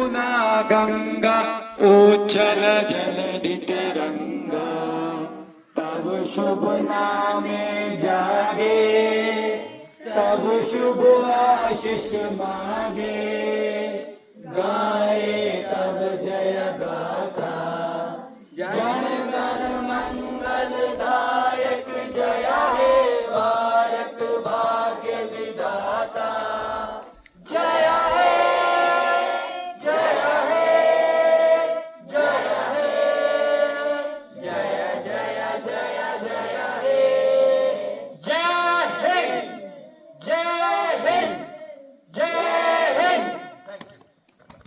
यमुना गंगा उच्छल जलधि तिरंगा, तब शुभ नामे जागे, तब शुभ आशीष मांगे, गाए